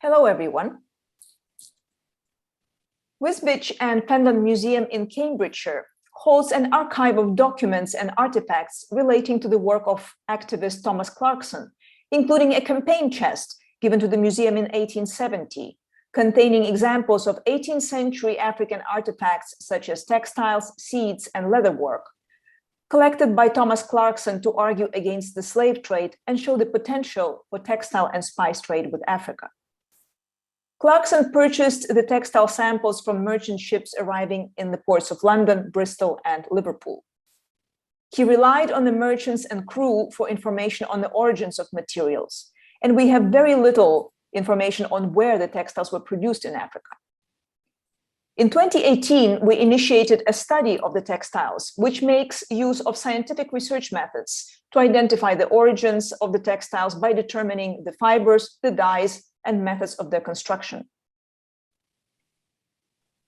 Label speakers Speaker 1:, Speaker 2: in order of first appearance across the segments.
Speaker 1: Hello, everyone. Wisbech and Pendant Museum in Cambridgeshire holds an archive of documents and artifacts relating to the work of activist Thomas Clarkson, including a campaign chest given to the museum in 1870, containing examples of 18th century African artifacts such as textiles, seeds, and leatherwork, collected by Thomas Clarkson to argue against the slave trade and show the potential for textile and spice trade with Africa. Clarkson purchased the textile samples from merchant ships arriving in the ports of London, Bristol, and Liverpool. He relied on the merchants and crew for information on the origins of materials, and we have very little information on where the textiles were produced in Africa. In 2018, we initiated a study of the textiles, which makes use of scientific research methods to identify the origins of the textiles by determining the fibers, the dyes, and methods of their construction.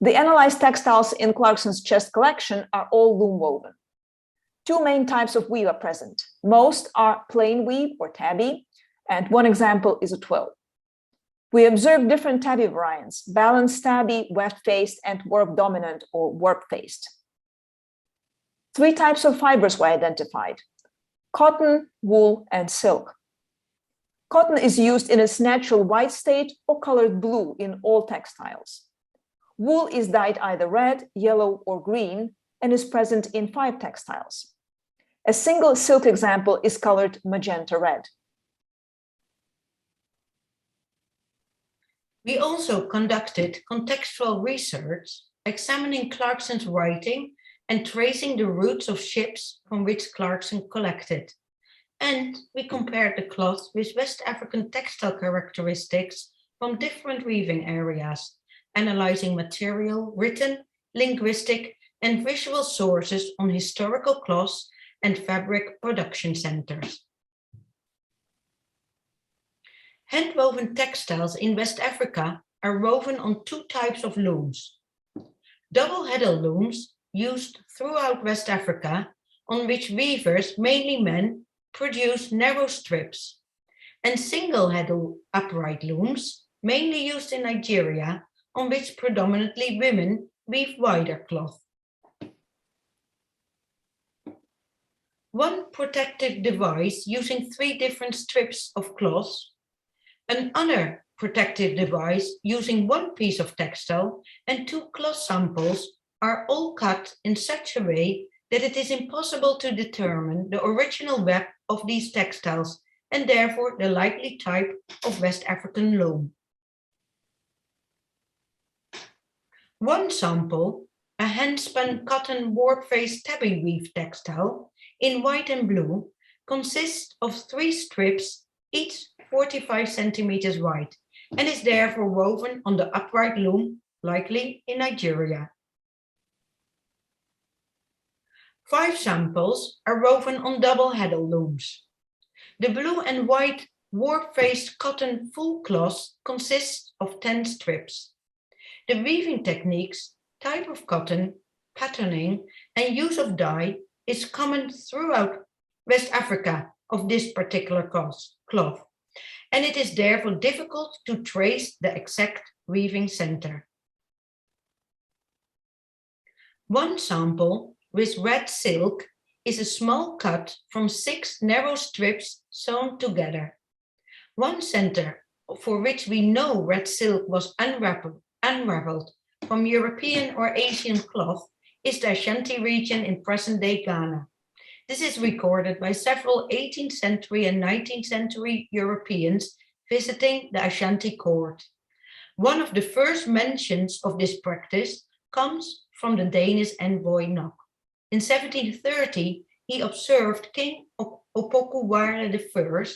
Speaker 1: The analyzed textiles in Clarkson's chest collection are all loom woven. Two main types of weave are present. Most are plain weave or tabby, and one example is a twill. We observe different tabby variants: balanced tabby, weft-faced, and warp-dominant or warp-faced. Three types of fibers were identified: cotton, wool, and silk. Cotton is used in its natural white state or colored blue in all textiles. Wool is dyed either red, yellow, or green and is present in 5 textiles. A single silk example is colored magenta red.
Speaker 2: We also conducted contextual research, examining Clarkson's writing and tracing the routes of ships from which Clarkson collected. And we compared the cloth with West African textile characteristics from different weaving areas, analyzing material, written, linguistic, and visual sources on historical cloths and fabric production centers. Hand-woven textiles in West Africa are woven on 2 types of looms: double-headed looms used throughout West Africa, on which weavers, mainly men, produce narrow strips, and single-headed upright looms, mainly used in Nigeria, on which predominantly women weave wider cloth. One protective device using 3 different strips of cloth, another protective device using 1 piece of textile, and 2 cloth samples are all cut in such a way that it is impossible to determine the original web of these textiles and therefore the likely type of West African loom. One sample, a hand-spun cotton warp-faced tabby weave textile in white and blue, consists of 3 strips, each 45 centimeters wide, and is therefore woven on the upright loom, likely in Nigeria. 5 samples are woven on double-headed looms. The blue and white warp-faced cotton full cloth consists of 10 strips. The weaving techniques, type of cotton, patterning, and use of dye is common throughout West Africa of this particular cloth, and it is therefore difficult to trace the exact weaving center. One sample with red silk is a small cut from 6 narrow strips sewn together. One center for which we know red silk was unraveled from European or Asian cloth is the Ashanti region in present-day Ghana. This is recorded by several 18th century and 19th century Europeans visiting the Ashanti court. One of the first mentions of this practice comes from the Danish envoy Nok. In 1730, he observed King Opokuwara I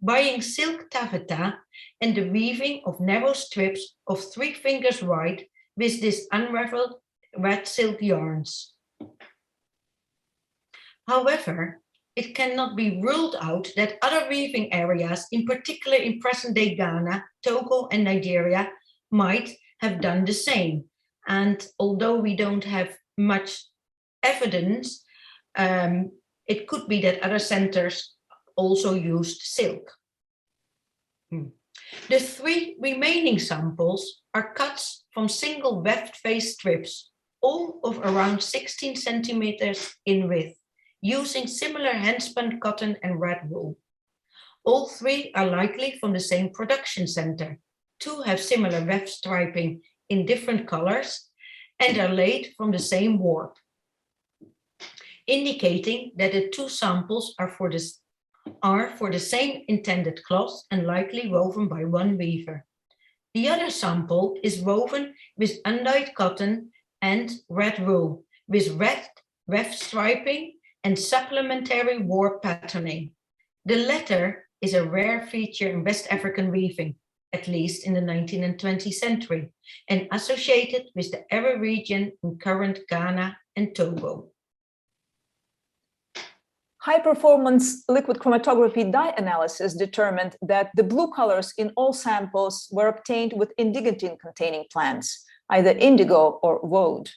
Speaker 2: buying silk taffeta and the weaving of narrow strips of 3 fingers wide with this unraveled red silk yarns. However, it cannot be ruled out that other weaving areas, in particular in present-day Ghana, Togo, and Nigeria, might have done the same. And although we don't have much evidence, it could be that other centers also used silk. The 3 remaining samples are cuts from single weft face strips, all of around 16 centimeters in width, using similar handspun cotton and red wool. All 3 are likely from the same production center. 2 have similar weft striping in different colors and are laid from the same warp, indicating that the 2 samples are for the same intended cloth and likely woven by one weaver. The other sample is woven with undyed cotton and red wool, with red weft striping and supplementary warp patterning. The latter is a rare feature in West African weaving, at least in the 19th and 20th century, and associated with the Ewe region in current Ghana and Togo.
Speaker 1: High-performance liquid chromatography dye analysis determined that the blue colors in all samples were obtained with indigotin-containing plants, either indigo or woad.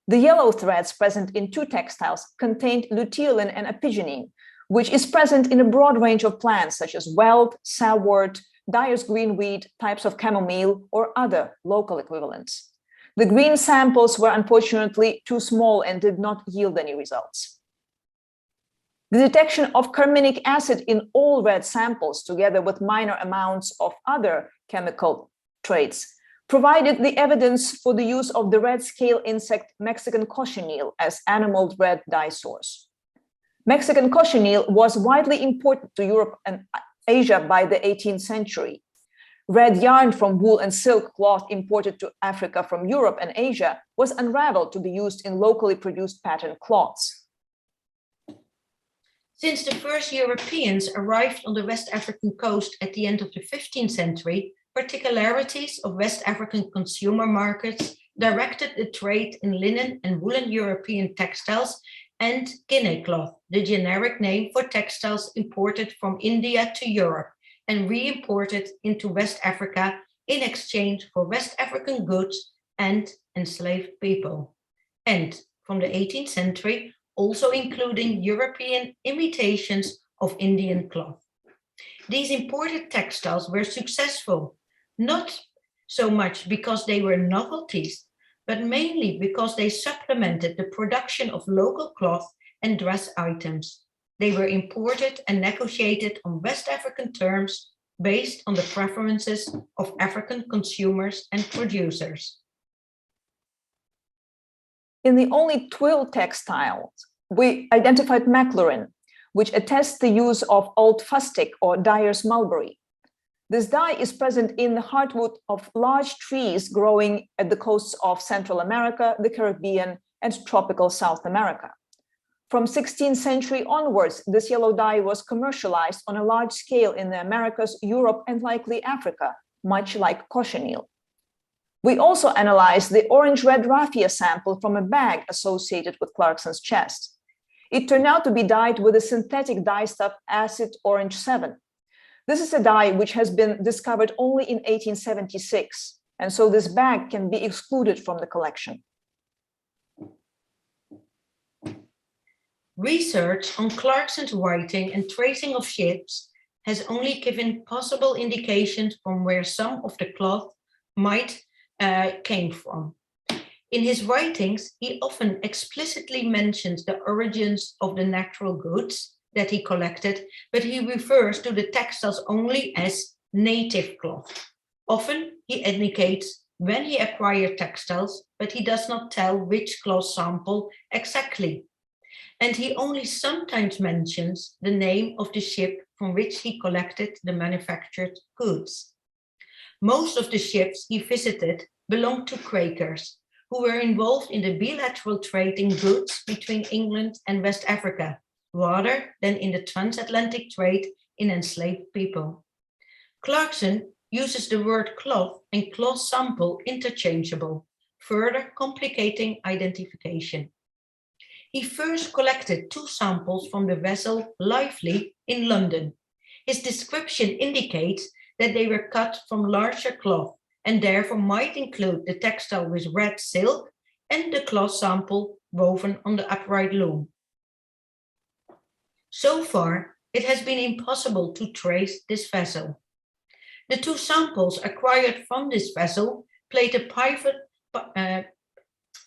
Speaker 1: The yellow threads present in 2 textiles contained luteolin and apigenin, which is present in a broad range of plants such as weld, salwort, dyer's greenweed, types of chamomile, or other local equivalents. The green samples were unfortunately too small and did not yield any results. The detection of carminic acid in all red samples, together with minor amounts of other chemical traits, provided the evidence for the use of the red scale insect Mexican cochineal as animal red dye source. Mexican cochineal was widely imported to Europe and Asia by the 18th century. Red yarn from wool and silk cloth imported to Africa from Europe and Asia was unraveled to be used in locally produced pattern cloths.
Speaker 2: Since the first Europeans arrived on the West African coast at the end of the 15th century, particularities of West African consumer markets directed the trade in linen and woolen European textiles and Guinea cloth, the generic name for textiles imported from India to Europe and re-imported into West Africa in exchange for West African goods and enslaved people. And from the 18th century, also including European imitations of Indian cloth. These imported textiles were successful, not so much because they were novelties, but mainly because they supplemented the production of local cloth and dress items. They were imported and negotiated on West African terms based on the preferences of African consumers and producers.
Speaker 1: In the only twill textiles, we identified maclarine, which attests the use of old fustic or dyer's mulberry. This dye is present in the hardwood of large trees growing at the coasts of Central America, the Caribbean, and tropical South America. From 16th century onwards, this yellow dye was commercialized on a large scale in the Americas, Europe, and likely Africa, much like cochineal. We also analyzed the orange-red raffia sample from a bag associated with Clarkson's chest. It turned out to be dyed with a synthetic dye stuff acid orange 7. This is a dye which has been discovered only in 1876, and so this bag can be excluded from the collection.
Speaker 2: Research on Clarkson's writing and tracing of ships has only given possible indications from where some of the cloth might came from. In his writings, he often explicitly mentions the origins of the natural goods that he collected, but he refers to the textiles only as native cloth. Often he indicates when he acquired textiles, but he does not tell which cloth sample exactly. And he only sometimes mentions the name of the ship from which he collected the manufactured goods. Most of the ships he visited belonged to Quakers, who were involved in the bilateral trade in goods between England and West Africa, rather than in the transatlantic trade in enslaved people. Clarkson uses the word cloth and cloth sample interchangeable, further complicating identification. He first collected 2 samples from the vessel Lively in London. His description indicates that they were cut from larger cloth and therefore might include the textile with red silk and the cloth sample woven on the upright loom. So far, it has been impossible to trace this vessel. The 2 samples acquired from this vessel played a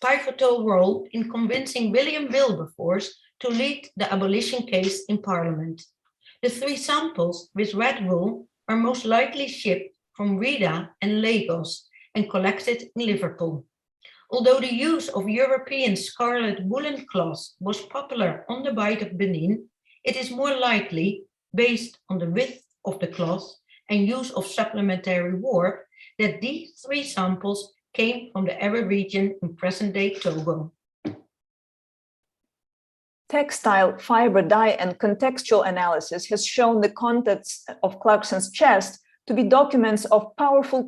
Speaker 2: pivotal role in convincing William Wilberforce to lead the abolition case in Parliament. The 3 samples with red wool are most likely shipped from Rida and Lagos and collected in Liverpool. Although the use of European scarlet woolen cloth was popular on the Bight of Benin, it is more likely, based on the width of the cloth and use of supplementary warp, that these 3 samples came from the Ewe region in present-day Togo.
Speaker 1: Textile, fiber, dye, and contextual analysis has shown the contents of Clarkson's chest to be documents of powerful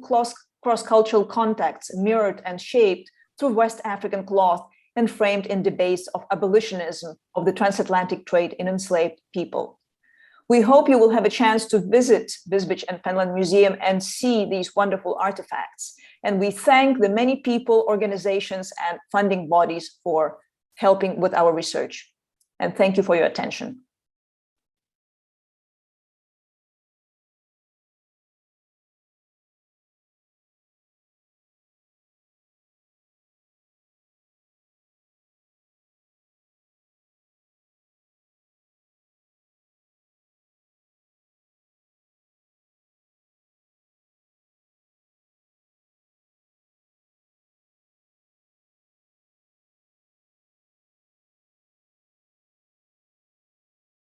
Speaker 1: cross-cultural contacts mirrored and shaped through West African cloth and framed in debates of abolitionism of the transatlantic trade in enslaved people. We hope you will have a chance to visit Wisbech and Penland Museum and see these wonderful artifacts. And we thank the many people, organizations, and funding bodies for helping with our research. And thank you for your attention.